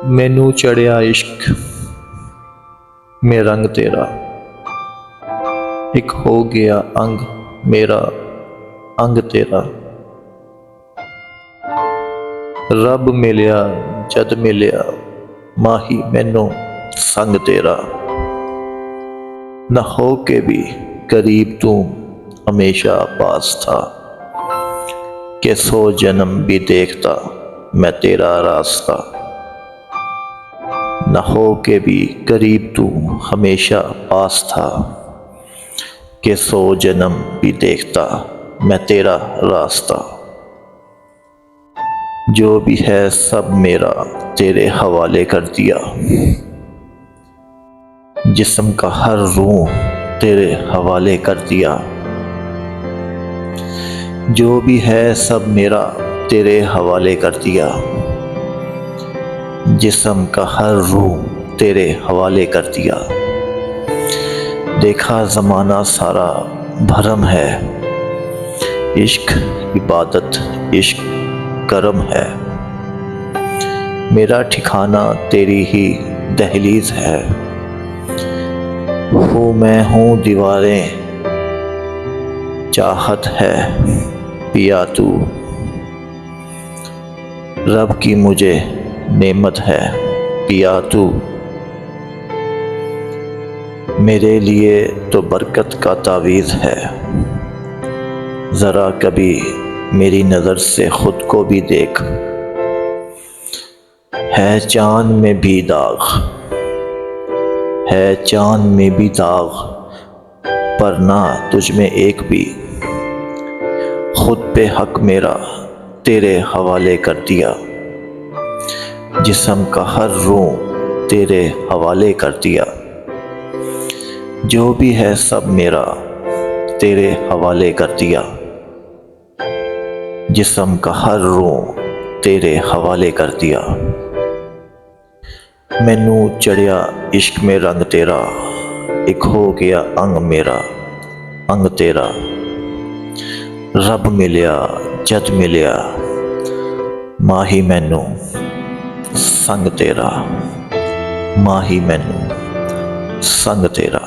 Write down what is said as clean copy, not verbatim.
مینوں چڑھیا عشق میں رنگ تیرا، ایک ہو گیا انگ میرا انگ تیرا۔ رب ملیا جد ملیا ماہی مینوں سنگ تیرا۔ نہ ہو کے بھی قریب تو ہمیشہ پاس تھا، کہ 100 جنم بھی دیکھتا میں تیرا راستہ۔ نہ ہو کے بھی قریب تو ہمیشہ پاس تھا، کہ 100 جنم بھی دیکھتا میں تیرا راستہ۔ جو بھی ہے سب میرا تیرے حوالے کر دیا، جسم کا ہر روح تیرے حوالے کر دیا۔ جو بھی ہے سب میرا تیرے حوالے کر دیا، جسم کا ہر روح تیرے حوالے کر دیا۔ دیکھا زمانہ سارا بھرم ہے، عشق عبادت عشق کرم ہے۔ میرا ٹھکانہ تیری ہی دہلیز ہے، میں ہوں دیواریں چاہت ہے پیا تو۔ رب کی مجھے نعمت ہے پیا تو، میرے لیے تو برکت کا تعویذ ہے۔ ذرا کبھی میری نظر سے خود کو بھی دیکھ، ہے چاند میں بھی داغ، ہے چاند میں بھی داغ، پر نہ تجھ میں ایک بھی۔ خود پہ حق میرا تیرے حوالے کر دیا، جسم کا ہر روح تیرے حوالے کر دیا۔ جو بھی ہے سب میرا تیرے حوالے کر دیا، جسم کا ہر روح تیرے حوالے کر دیا۔ مینوں چڑھیا عشق میں رنگ تیرا، ایک ہو گیا انگ میرا انگ تیرا۔ رب ملیا جد ملیا ماہی مینوں سنگ تیرا، ماہی مینوں سنگ تیرا۔